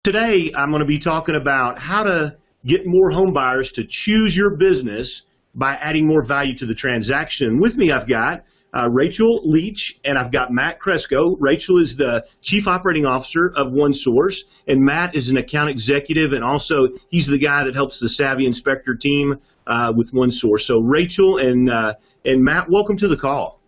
Today, I'm going to be talking about how to get more home buyers to choose your business by adding more value to the transaction. With me, I've got Rachele, Leach, and I've got Matt Cresco. Rachele is the Chief Operating Officer of OneSource, and Matt is an account executive, and also he's the guy that helps the Savvy Inspector team with OneSource. So Rachele and Matt, welcome to the call.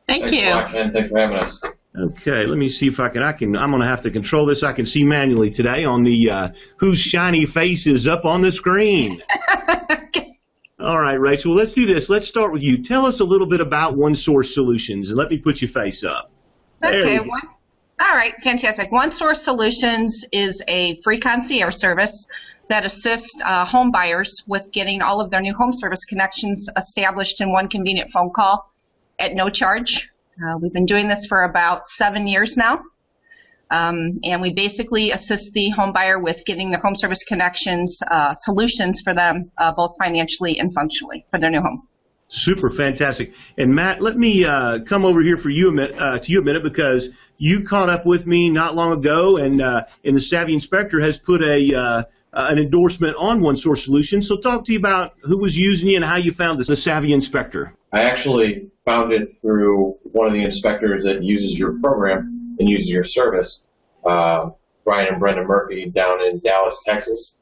Thanks you. Thanks a lot, Ken. Thanks for having us. Okay, let me see if I'm going to have to control this. I can see manually today on the whose shiny face is up on the screen. Okay. All right, Rachele, let's do this. Let's start with you. Tell us a little bit about OneSource Solutions, and let me put your face up. Okay. All right, fantastic. OneSource Solutions is a free concierge service that assists home buyers with getting all of their new home service connections established in one convenient phone call at no charge. We've been doing this for about 7 years now, and we basically assist the home buyer with getting their home service connections solutions for them, both financially and functionally, for their new home. Super fantastic. And Matt, let me come over here for you to you a minute, because you caught up with me not long ago, and the Savvy Inspector has put an endorsement on OneSource Solutions. So talk to you about who was using you and how you found the Savvy Inspector. I actually found it through one of the inspectors that uses your program and uses your service, Brian and Brenda Murphy down in Dallas, Texas.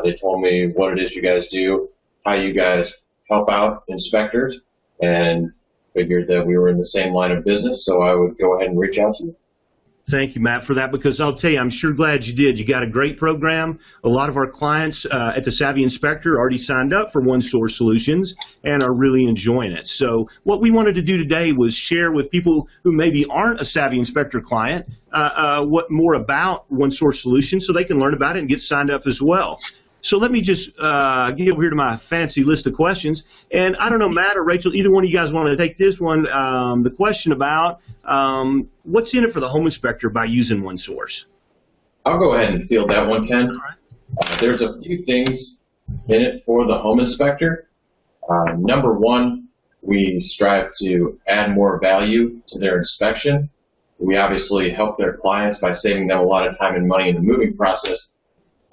They told me what it is you guys do, how you guys help out inspectors, and figured that we were in the same line of business, so I would go ahead and reach out to you. Thank you, Matt, for that, because I'll tell you, I'm sure glad you did. You got a great program. A lot of our clients at the Savvy Inspector already signed up for OneSource Solutions and are really enjoying it. So what we wanted to do today was share with people who maybe aren't a Savvy Inspector client what more about OneSource Solutions, so they can learn about it and get signed up as well. So let me just get over here to my fancy list of questions. And I don't know, Matt or Rachele, either one of you guys want to take this one. The question about what's in it for the home inspector by using OneSource? I'll go ahead and field that one, Ken. There's a few things in it for the home inspector. Number one, we strive to add more value to their inspection. We obviously help their clients by saving them a lot of time and money in the moving process.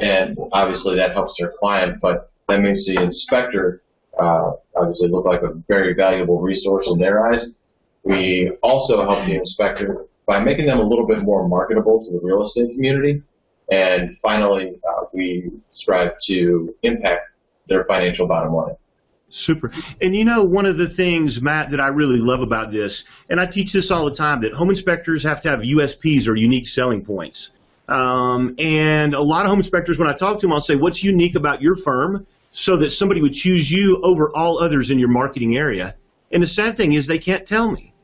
And obviously that helps their client, but that makes the inspector obviously look like a very valuable resource in their eyes. We also help the inspector by making them a little bit more marketable to the real estate community. And finally, we strive to impact their financial bottom line. Super. And you know, one of the things, Matt, that I really love about this, and I teach this all the time, that home inspectors have to have USPs, or unique selling points. And a lot of home inspectors, when I talk to them, I'll say, what's unique about your firm so that somebody would choose you over all others in your marketing area? And the sad thing is they can't tell me.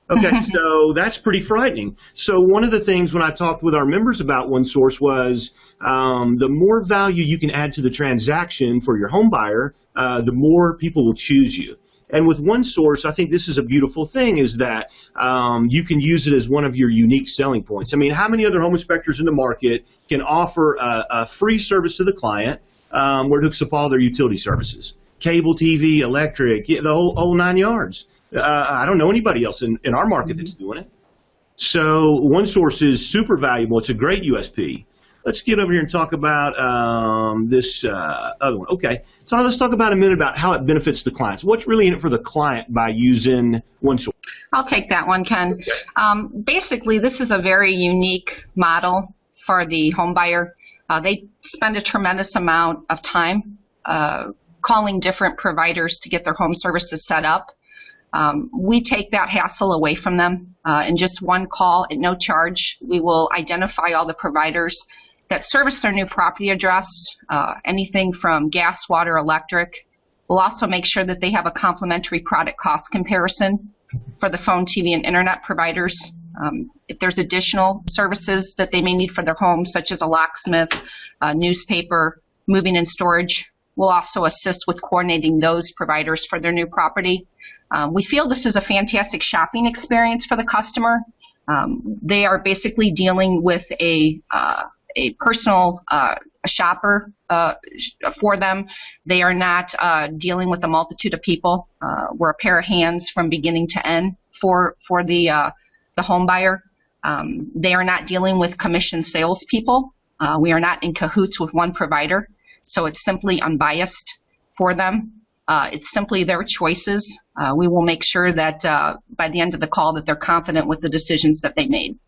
Okay, so that's pretty frightening. So one of the things when I talked with our members about OneSource was the more value you can add to the transaction for your home buyer, the more people will choose you. And with OneSource, I think this is a beautiful thing, is that you can use it as one of your unique selling points. I mean, how many other home inspectors in the market can offer a free service to the client where it hooks up all their utility services? Cable TV, electric, the whole 9 yards. I don't know anybody else in our market that's doing it. So OneSource is super valuable. It's a great USP. Let's get over here and talk about this other one. Okay, so let's talk about a minute about how it benefits the clients. What's really in it for the client by using OneSource? I'll take that one, Ken. Okay. Basically, this is a very unique model for the home buyer. They spend a tremendous amount of time calling different providers to get their home services set up. We take that hassle away from them. In just one call at no charge, we will identify all the providers that service their new property address, anything from gas, water, electric. We'll also make sure that they have a complimentary product cost comparison for the phone, TV, and internet providers. If there's additional services that they may need for their home, such as a locksmith, newspaper, moving and storage, we'll also assist with coordinating those providers for their new property. We feel this is a fantastic shopping experience for the customer. They are basically dealing with a personal shopper for them. They are not dealing with a multitude of people. We're a pair of hands from beginning to end for the home buyer. They are not dealing with commission salespeople. We are not in cahoots with one provider, so it's simply unbiased for them. It's simply their choices. We will make sure that by the end of the call that they're confident with the decisions that they made.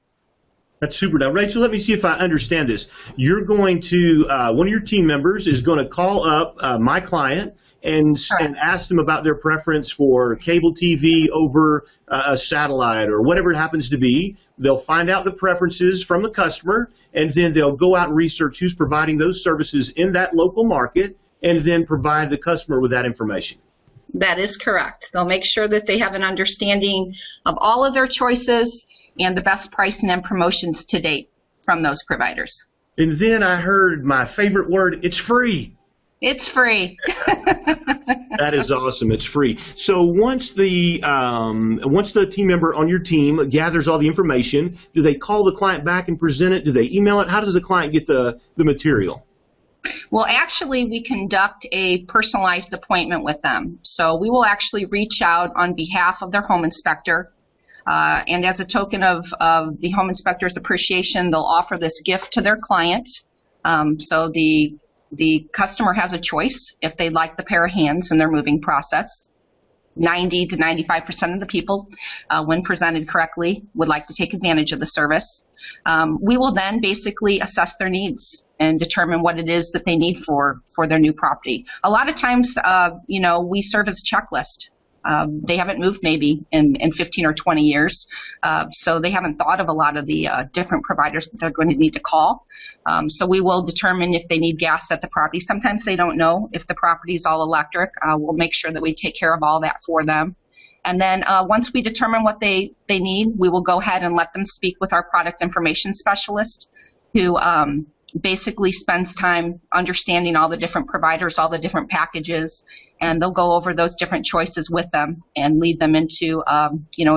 That's super. Now, Rachel, let me see if I understand this. You're going to, one of your team members is going to call up my client and ask them about their preference for cable TV over a satellite or whatever it happens to be. They'll find out the preferences from the customer, and then they'll go out and research who's providing those services in that local market, and then provide the customer with that information. That is correct. They'll make sure that they have an understanding of all of their choices and the best pricing and promotions to date from those providers. And then I heard my favorite word, it's free. It's free. That is awesome. It's free. So once the team member on your team gathers all the information, do they call the client back and present it? Do they email it? How does the client get the material? Well, actually, we conduct a personalized appointment with them. So we will actually reach out on behalf of their home inspector. And as a token of the home inspector's appreciation, they'll offer this gift to their client. So the customer has a choice if they'd like the pair of hands in their moving process. 90 to 95% of the people, when presented correctly, would like to take advantage of the service. We will then basically assess their needs and determine what it is that they need for their new property. A lot of times, we serve as a checklist. They haven't moved maybe in 15 or 20 years, so they haven't thought of a lot of the different providers that they're going to need to call. So we will determine if they need gas at the property. Sometimes they don't know if the property is all electric. We'll make sure that we take care of all that for them. And then once we determine what they need, we will go ahead and let them speak with our product information specialist, who basically spends time understanding all the different providers, all the different packages, and they'll go over those different choices with them and lead them into a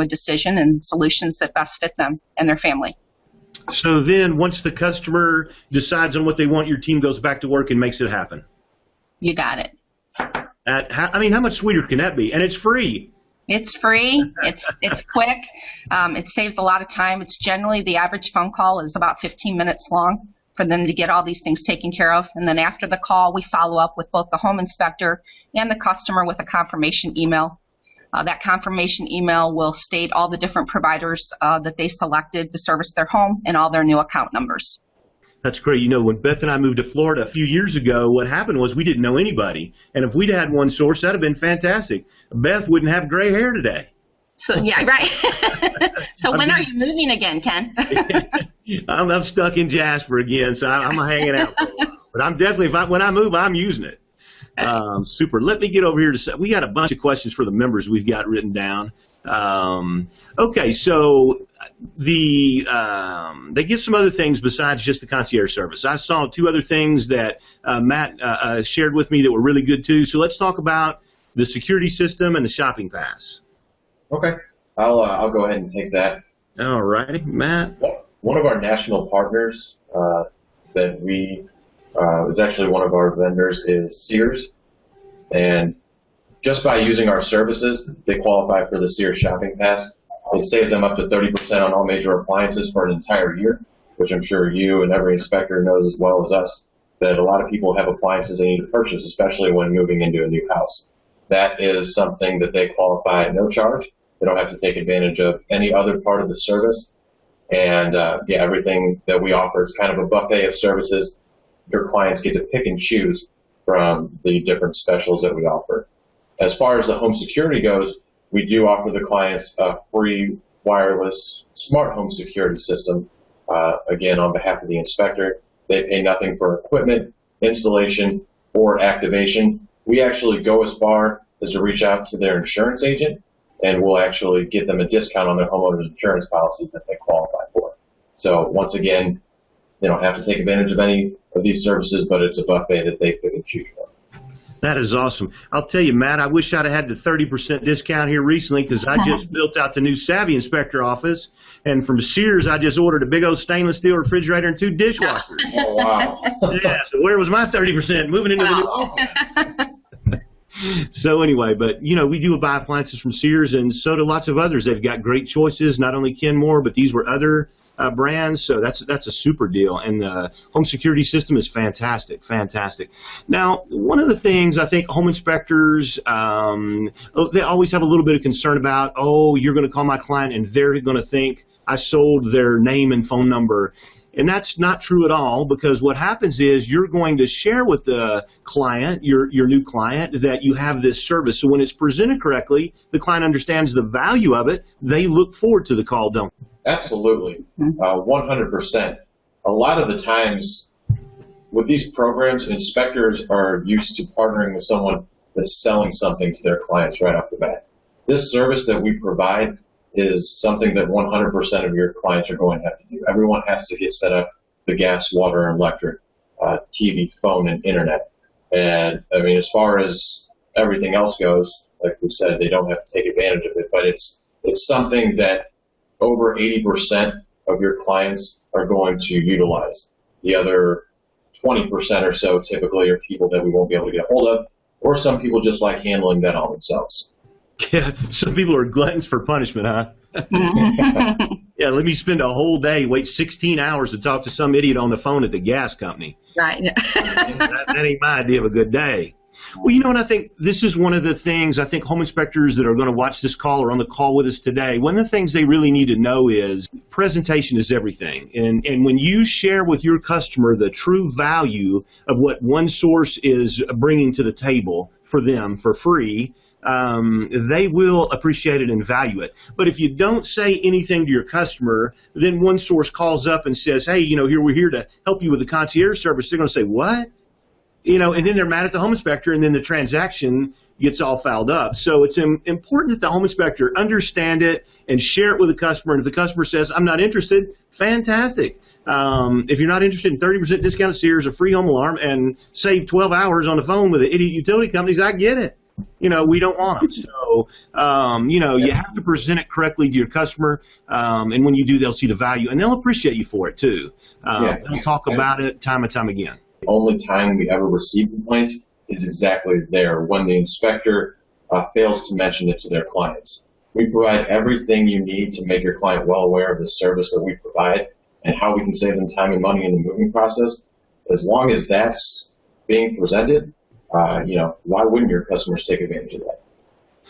decision and solutions that best fit them and their family. So then once the customer decides on what they want, your team goes back to work and makes it happen. You got it. How much sweeter can that be? And it's free. It's free. It's quick. It saves a lot of time. It's generally, the average phone call is about 15 minutes long for them to get all these things taken care of. And then after the call, we follow up with both the home inspector and the customer with a confirmation email. That confirmation email will state all the different providers that they selected to service their home and all their new account numbers. That's great. When Beth and I moved to Florida a few years ago, what happened was we didn't know anybody. And if we'd had one source, that'd have been fantastic. Beth wouldn't have gray hair today. So, yeah, right. So when are you moving again, Ken? I'm stuck in Jasper again, so I'm hanging out for a while. But I'm definitely, when I move, I'm using it. Super. Let me get over here we got a bunch of questions for the members we've got written down. Okay, so they give some other things besides just the concierge service. I saw two other things that Matt shared with me that were really good too. So let's talk about the security system and the shopping pass. Okay, I'll go ahead and take that. All righty, Matt. One of our national partners that we is actually one of our vendors is Sears, and just by using our services, they qualify for the Sears Shopping Pass. It saves them up to 30% on all major appliances for an entire year, which I'm sure you and every inspector knows as well as us, that a lot of people have appliances they need to purchase, especially when moving into a new house. That is something that they qualify at no charge. They don't have to take advantage of any other part of the service. And everything that we offer is kind of a buffet of services. Your clients get to pick and choose from the different specials that we offer. As far as the home security goes, we do offer the clients a free wireless smart home security system. Again, on behalf of the inspector, they pay nothing for equipment, installation, or activation. We actually go as far as to reach out to their insurance agent, and we'll actually get them a discount on their homeowner's insurance policy that they qualify for. So once again, they don't have to take advantage of any of these services, but it's a buffet that they pick and choose from. That is awesome. I'll tell you, Matt, I wish I'd have had the 30% discount here recently because I just built out the new Savvy Inspector office. And from Sears, I just ordered a big old stainless steel refrigerator and 2 dishwashers. Oh, wow. Yeah, so where was my 30% moving into the new office? So anyway, but, we do buy appliances from Sears, and so do lots of others. They've got great choices, not only Kenmore, but these were other brands. So that's a super deal. And the home security system is fantastic, fantastic. Now, one of the things I think home inspectors, they always have a little bit of concern about, oh, you're going to call my client and they're going to think I sold their name and phone number. And that's not true at all, because what happens is you're going to share with the client, your new client, that you have this service. So when it's presented correctly, the client understands the value of it. They look forward to the call, don't they? Absolutely. 100%. A lot of the times with these programs, inspectors are used to partnering with someone that's selling something to their clients right off the bat. This service that we provide is something that 100% of your clients are going to have to do. Everyone has to get set up the gas, water, and electric, TV, phone, and internet. And I mean, as far as everything else goes, like we said, they don't have to take advantage of it, but it's something that over 80% of your clients are going to utilize. The other 20% or so typically are people that we won't be able to get a hold of, or some people just like handling that all themselves. Yeah, some people are gluttons for punishment, huh? Yeah, let me spend a whole day, wait 16 hours to talk to some idiot on the phone at the gas company. Right. That ain't my idea of a good day. Well, and I think this is one of the things I think home inspectors that are going to watch this call or on the call with us today, one of the things they really need to know is presentation is everything. And when you share with your customer the true value of what one source is bringing to the table for them for free, they will appreciate it and value it. But if you don't say anything to your customer, then one source calls up and says, hey, we're here to help you with the concierge service. They're going to say, what? And then they're mad at the home inspector, and then the transaction gets all fouled up. So it's important that the home inspector understand it and share it with the customer. And if the customer says, I'm not interested, fantastic. If you're not interested in 30% discount at Sears, a free home alarm, and save 12 hours on the phone with the idiot utility companies, I get it. We don't want them. So, you have to present it correctly to your customer. And when you do, they'll see the value and they'll appreciate you for it too. They'll talk about it time and time again. The only time we ever receive complaints is exactly there, when the inspector fails to mention it to their clients. We provide everything you need to make your client well aware of the service that we provide and how we can save them time and money in the moving process. As long as that's being presented, why wouldn't your customers take advantage of that?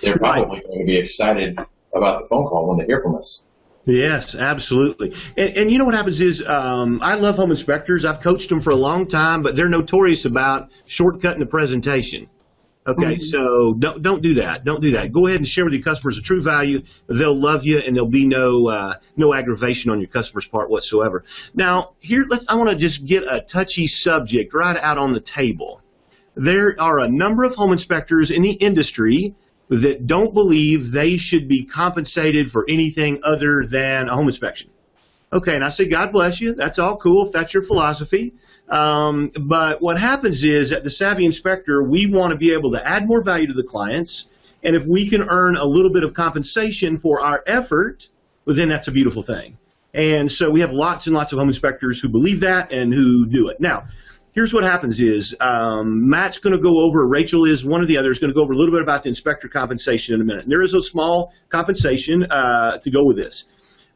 They're probably going to be excited about the phone call when they hear from us. Yes, absolutely. And you know what happens is I love home inspectors. I've coached them for a long time, but they're notorious about shortcutting the presentation. Okay, so don't do that. Don't do that. Go ahead and share with your customers the true value. They'll love you, and there'll be no aggravation on your customer's part whatsoever. Now, I want to just get a touchy subject right out on the table. There are a number of home inspectors in the industry that don't believe they should be compensated for anything other than a home inspection. Okay, and I say, God bless you. That's all cool if that's your philosophy. But what happens is at the Savvy Inspector, we want to be able to add more value to the clients. And if we can earn a little bit of compensation for our effort, well, then that's a beautiful thing. And so we have lots and lots of home inspectors who believe that and who do it. Now, here's what happens is Matt's going to go over, Rachel is one of the others, going to go over a little bit about the inspector compensation in a minute. And there is a small compensation to go with this.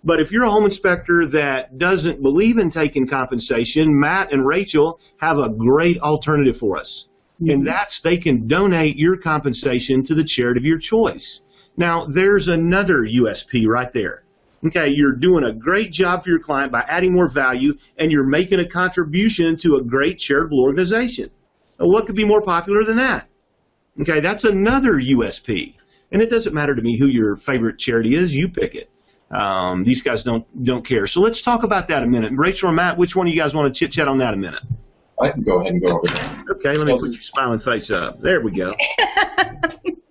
But if you're a home inspector that doesn't believe in taking compensation, Matt and Rachel have a great alternative for us. And that's they can donate your compensation to the charity of your choice. Now, there's another USP right there. Okay, you're doing a great job for your client by adding more value, and you're making a contribution to a great charitable organization. Now, what could be more popular than that? Okay, that's another USP. And it doesn't matter to me who your favorite charity is. You pick it. These guys don't care. So let's talk about that a minute. Rachel or Matt, which one of you guys want to chit-chat on that a minute? I can go ahead and go over that. Okay, let me put your smiling face up. There we go.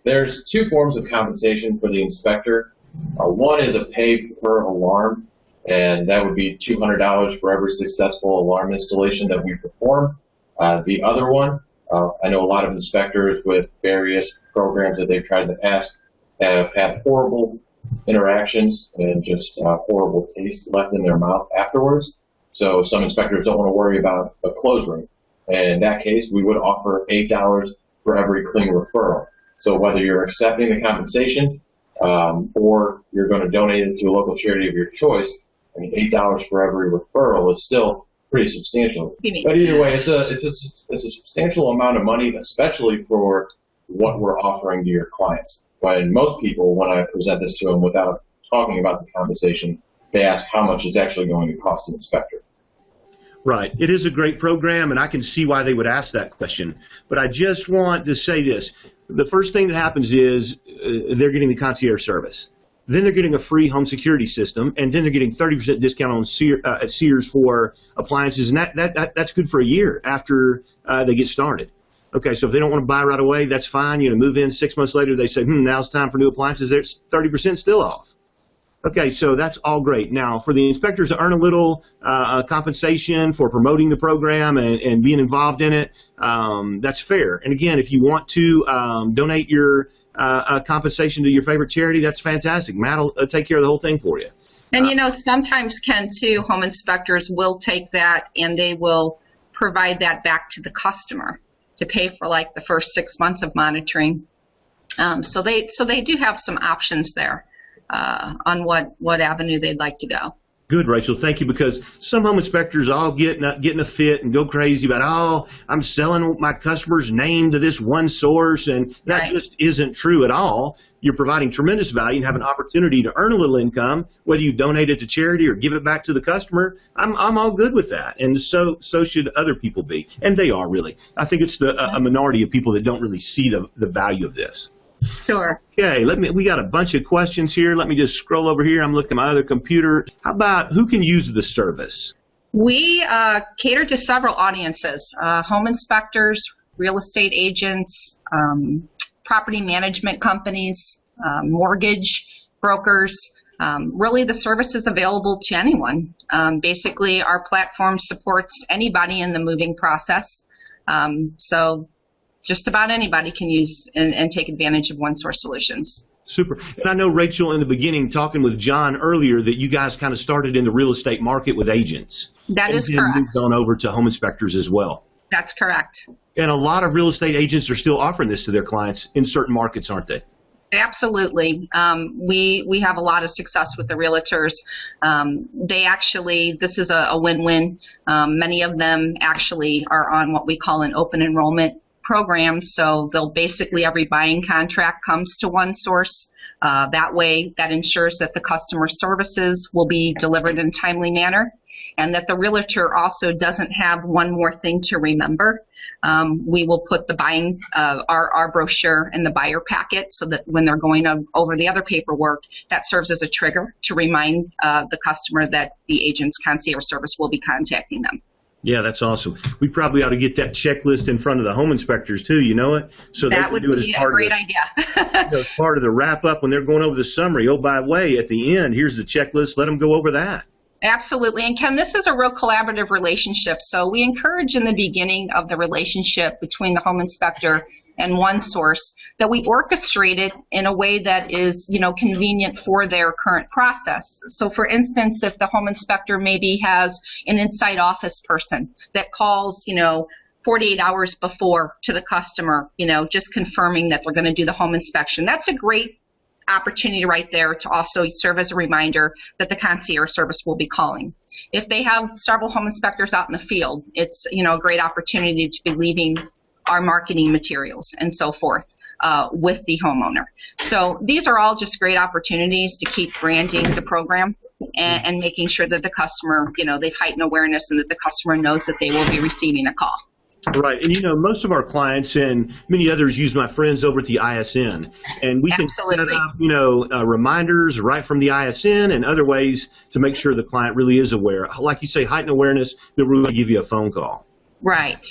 There's two forms of compensation for the inspector. One is a pay per alarm, and that would be $200 for every successful alarm installation that we perform. The other one, I know a lot of inspectors with various programs that they've tried in the past have had horrible interactions and just horrible taste left in their mouth afterwards. So some inspectors don't want to worry about a close rate. And in that case, we would offer $8 for every clean referral. So whether you're accepting the compensation or you're going to donate it to a local charity of your choice, I mean, $8 for every referral is still pretty substantial. But either way, it's a substantial amount of money, especially for what we're offering to your clients. When most people, when I present this to them without talking about the compensation, they ask how much it's actually going to cost an inspector. Right. It is a great program, and I can see why they would ask that question. But I just want to say this. The first thing that happens is they're getting the concierge service. Then they're getting a free home security system, and then they're getting 30% discount on at Sears for appliances, and that's good for a year after they get started. Okay, so if they don't want to buy right away, that's fine. You know, move in 6 months later, they say, now it's time for new appliances. There's 30% still off. Okay, so that's all great. Now, for the inspectors to earn a little compensation for promoting the program and being involved in it, that's fair. And again, if you want to donate your compensation to your favorite charity, that's fantastic. Matt will take care of the whole thing for you. And, sometimes, Ken, too, home inspectors will take that and they will provide that back to the customer to pay for, like, the first 6 months of monitoring. So they do have some options there. On what avenue they'd like to go. Good, Rachel. Thank you, because some home inspectors all get in a fit and go crazy about, I'm selling my customer's name to this one source, and that just isn't true at all. You're providing tremendous value and have an opportunity to earn a little income, whether you donate it to charity or give it back to the customer. I'm all good with that, and so should other people be, and they are really. I think it's a minority of people that don't really see the value of this. Sure. Okay, we got a bunch of questions here. Let me just scroll over here. I'm looking at my other computer. How about who can use the service? We cater to several audiences, home inspectors, real estate agents, property management companies, mortgage brokers. Really, the service is available to anyone. Basically, our platform supports anybody in the moving process. So just about anybody can use and take advantage of OneSource solutions. Super. And I know, Rachel, in the beginning, talking with John earlier, that you guys kind of started in the real estate market with agents. That is correct. And moved on over to home inspectors as well. That's correct. And a lot of real estate agents are still offering this to their clients in certain markets, aren't they? Absolutely. We have a lot of success with the realtors. This is a win-win. Many of them actually are on what we call an open enrollment program, so they'll basically, every buying contract comes to OneSource. That way, that ensures that the customer services will be delivered in a timely manner, and that the realtor also doesn't have one more thing to remember. We will put the buying, our brochure in the buyer packet, so that when they're going over the other paperwork, that serves as a trigger to remind the customer that the agent's concierge service will be contacting them. Yeah, that's awesome. We probably ought to get that checklist in front of the home inspectors too, you know it? So that would be a great idea. As part of the wrap-up when they're going over the summary. Oh, by the way, at the end, here's the checklist. Let them go over that. Absolutely. And Ken, this is a real collaborative relationship. So we encourage in the beginning of the relationship between the home inspector and OneSource that we orchestrate it in a way that is, convenient for their current process. So for instance, if the home inspector maybe has an inside office person that calls, 48 hours before to the customer, just confirming that they're going to do the home inspection, that's a great opportunity right there to also serve as a reminder that the concierge service will be calling. If they have several home inspectors out in the field, it's a great opportunity to be leaving our marketing materials and so forth with the homeowner. So these are all just great opportunities to keep branding the program and making sure that the customer, they've heightened awareness and that the customer knows that they will be receiving a call. Right. And, most of our clients and many others use my friends over at the ISN. And we can set up, reminders right from the ISN and other ways to make sure the client really is aware. Like you say, heightened awareness, they'll really give you a phone call. Right.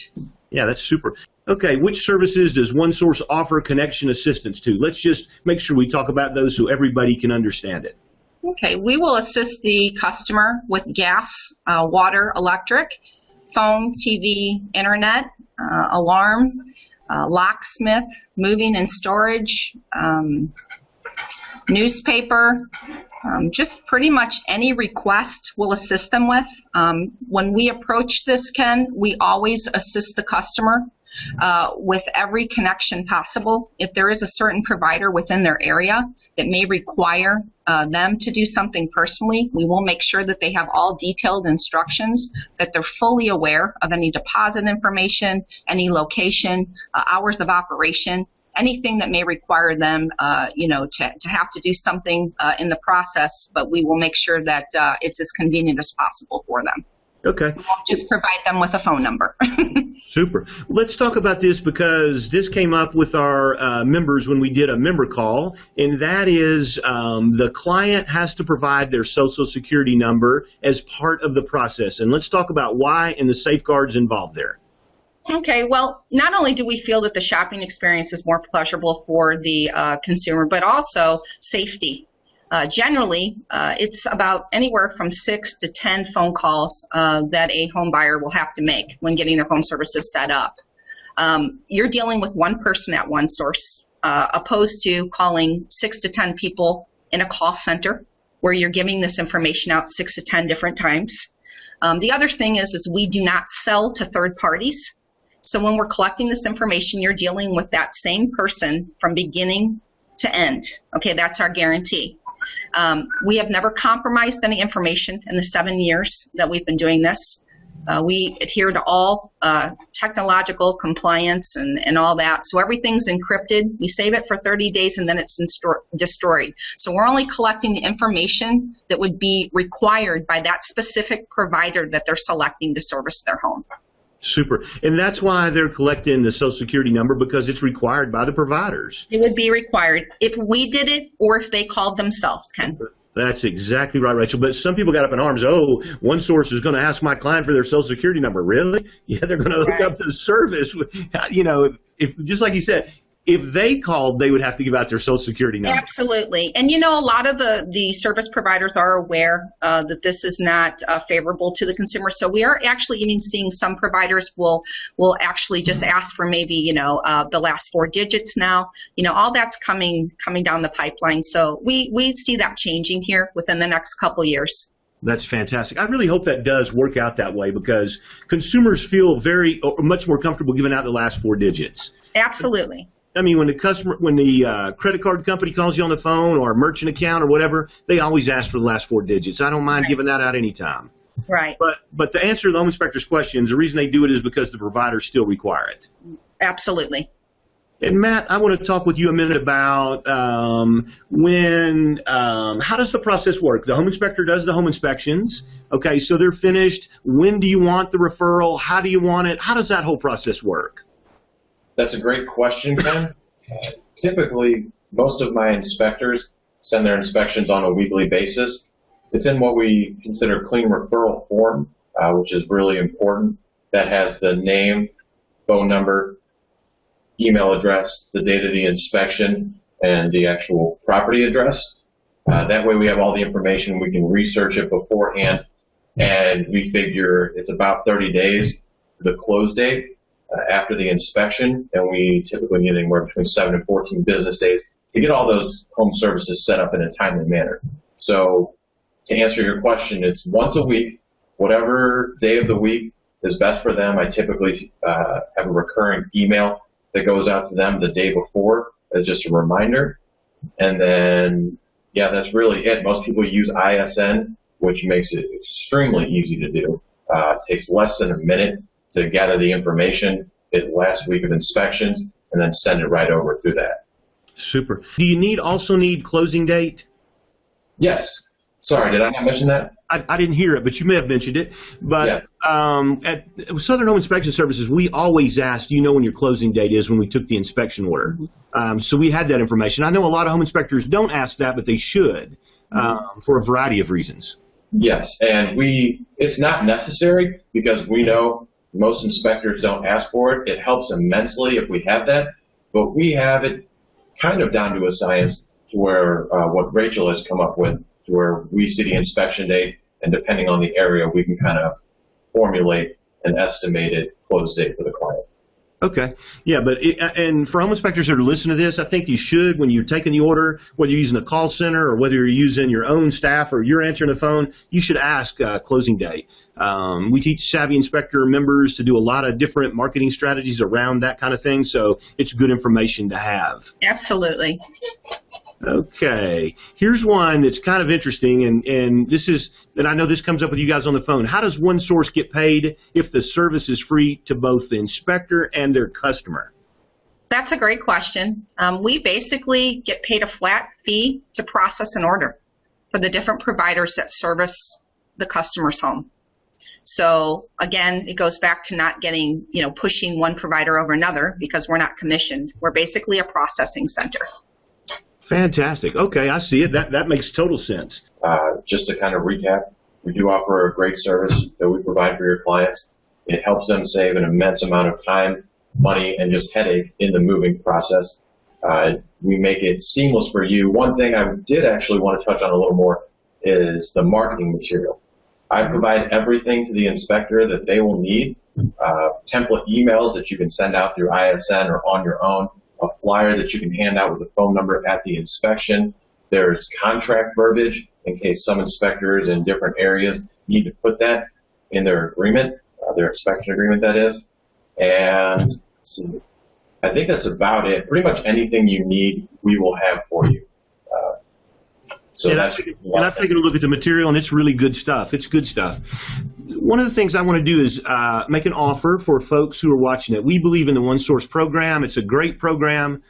Yeah, that's super. Okay, which services does OneSource offer connection assistance to? Let's just make sure we talk about those so everybody can understand it. Okay, we will assist the customer with gas, water, electric, phone, TV, internet, alarm, locksmith, moving and storage, newspaper, just pretty much any request we'll assist them with. When we approach this, Ken, we always assist the customer with every connection possible. If there is a certain provider within their area that may require them to do something personally, we will make sure that they have all detailed instructions, that they're fully aware of any deposit information, any location, hours of operation, anything that may require them, to have to do something in the process, but we will make sure that it's as convenient as possible for them. Okay. We won't just provide them with a phone number. Super. Let's talk about this because this came up with our members when we did a member call, and that is the client has to provide their Social Security number as part of the process. And let's talk about why and the safeguards involved there. Okay, well, not only do we feel that the shopping experience is more pleasurable for the consumer, but also safety. Generally, it's about anywhere from 6 to 10 phone calls that a home buyer will have to make when getting their home services set up. You're dealing with one person at one source, opposed to calling 6 to 10 people in a call center where you're giving this information out 6 to 10 different times. The other thing is we do not sell to third parties. So when we're collecting this information, you're dealing with that same person from beginning to end. Okay, that's our guarantee. We have never compromised any information in the 7 years that we've been doing this. We adhere to all technological compliance and all that. So everything's encrypted. We save it for 30 days and then it's destroyed. So we're only collecting the information that would be required by that specific provider that they're selecting to service their home. Super. And that's why they're collecting the Social Security number, because it's required by the providers. It would be required if we did it or if they called themselves, Ken. That's exactly right, Rachel. But some people got up in arms. Oh, one source is going to ask my client for their Social Security number. Really? Yeah, they're going to hook up to the service. If just like you said, if they called, they would have to give out their Social Security number. Absolutely. And, a lot of the service providers are aware that this is not favorable to the consumer. So we are actually even seeing some providers will actually just ask for maybe, the last 4 digits now. All that's coming down the pipeline. So we see that changing here within the next couple years. That's fantastic. I really hope that does work out that way, because consumers feel much more comfortable giving out the last 4 digits. Absolutely. I mean, when the credit card company calls you on the phone, or a merchant account or whatever, they always ask for the last 4 digits. I don't mind giving that out anytime. Right. But to answer the home inspector's questions, the reason they do it is because the providers still require it. Absolutely. And Matt, I want to talk with you a minute about how does the process work? The home inspector does the home inspections. Okay, so they're finished. When do you want the referral? How do you want it? How does that whole process work? That's a great question, Ken. Typically, most of my inspectors send their inspections on a weekly basis. It's in what we consider clean referral form, which is really important. That has the name, phone number, email address, the date of the inspection, and the actual property address. That way we have all the information. We can research it beforehand, and we figure it's about 30 days to the close date after the inspection, and we typically need anywhere between 7 and 14 business days to get all those home services set up in a timely manner. So to answer your question, it's once a week, whatever day of the week is best for them. I typically have a recurring email that goes out to them the day before as just a reminder. And then, that's really it. Most people use ISN, which makes it extremely easy to do. It takes less than a minute to gather the information, get last week of inspections, and then send it right over through that. Super. Do you also need closing date? Yes. Sorry, did I not mention that? I didn't hear it, but you may have mentioned it. But at Southern Home Inspection Services, we always asked, do you know when your closing date is when we took the inspection order? So we had that information. I know a lot of home inspectors don't ask that, but they should for a variety of reasons. Yes, and it's not necessary because we know most inspectors don't ask for it. It helps immensely if we have that, but we have it kind of down to a science to where what Rachel has come up with, to where we see the inspection date, and depending on the area, we can kind of formulate an estimated close date for the client. Okay. Yeah, but and for home inspectors that are listening to this, I think you should, when you're taking the order, whether you're using a call center or whether you're using your own staff or you're answering the phone, you should ask closing date. We teach Savvy Inspector members to do a lot of different marketing strategies around that kind of thing, so it's good information to have. Absolutely. Okay. Here's one that's kind of interesting, and this is, and I know this comes up with you guys on the phone. How does one source get paid if the service is free to both the inspector and their customer? That's a great question. We basically get paid a flat fee to process an order for the different providers that service the customer's home. So again, it goes back to not getting, pushing one provider over another because we're not commissioned. We're basically a processing center. Fantastic. Okay, I see it. That makes total sense. Just to kind of recap, we do offer a great service that we provide for your clients. It helps them save an immense amount of time, money, and just headache in the moving process. We make it seamless for you. One thing I did actually want to touch on a little more is the marketing material. I provide everything to the inspector that they will need, template emails that you can send out through ISN or on your own, a flyer that you can hand out with a phone number at the inspection. There's contract verbiage in case some inspectors in different areas need to put that in their agreement, their inspection agreement that is. And I think that's about it. Pretty much anything you need, we will have for you. I've taken a look at the material, and it's really good stuff. It's good stuff. One of the things I want to do is make an offer for folks who are watching it. We believe in the One Source program. It's a great program.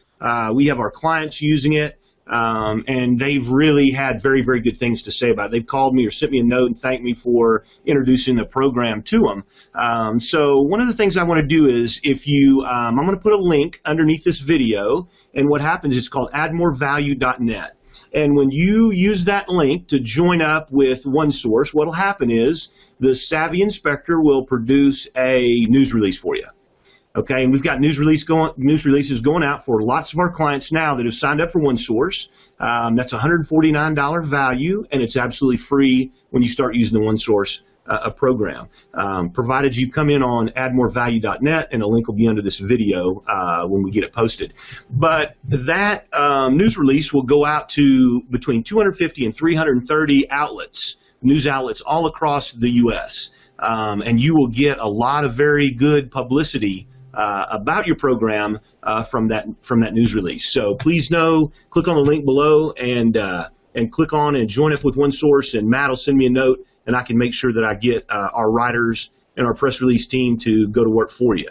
We have our clients using it, and they've really had very, very good things to say about it. They've called me or sent me a note and thanked me for introducing the program to them. So one of the things I want to do is I'm going to put a link underneath this video, and what happens is it's called addmorevalue.net. And when you use that link to join up with OneSource, what will happen is the Savvy Inspector will produce a news release for you. Okay, and we've got news releases going out for lots of our clients now that have signed up for OneSource. That's a $149 value, and it's absolutely free when you start using the OneSource program, provided you come in on addmorevalue.net, and a link will be under this video when we get it posted. But that news release will go out to between 250 and 330 outlets, news outlets all across the U.S., and you will get a lot of very good publicity about your program from that news release. So please click on the link below and click on and join up with OneSource, and Matt will send me a note, and I can make sure that I get our writers and our press release team to go to work for you.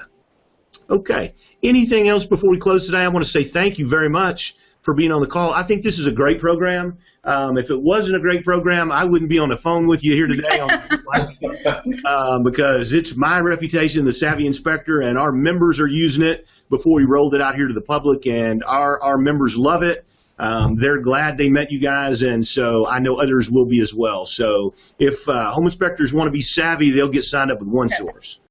Okay. Anything else before we close today? I want to say thank you very much for being on the call. I think this is a great program. If it wasn't a great program, I wouldn't be on the phone with you here today because it's my reputation, the Savvy Inspector, and our members are using it before we rolled it out here to the public, and our members love it. They're glad they met you guys, and so I know others will be as well. So if home inspectors want to be savvy, they'll get signed up with OneSource.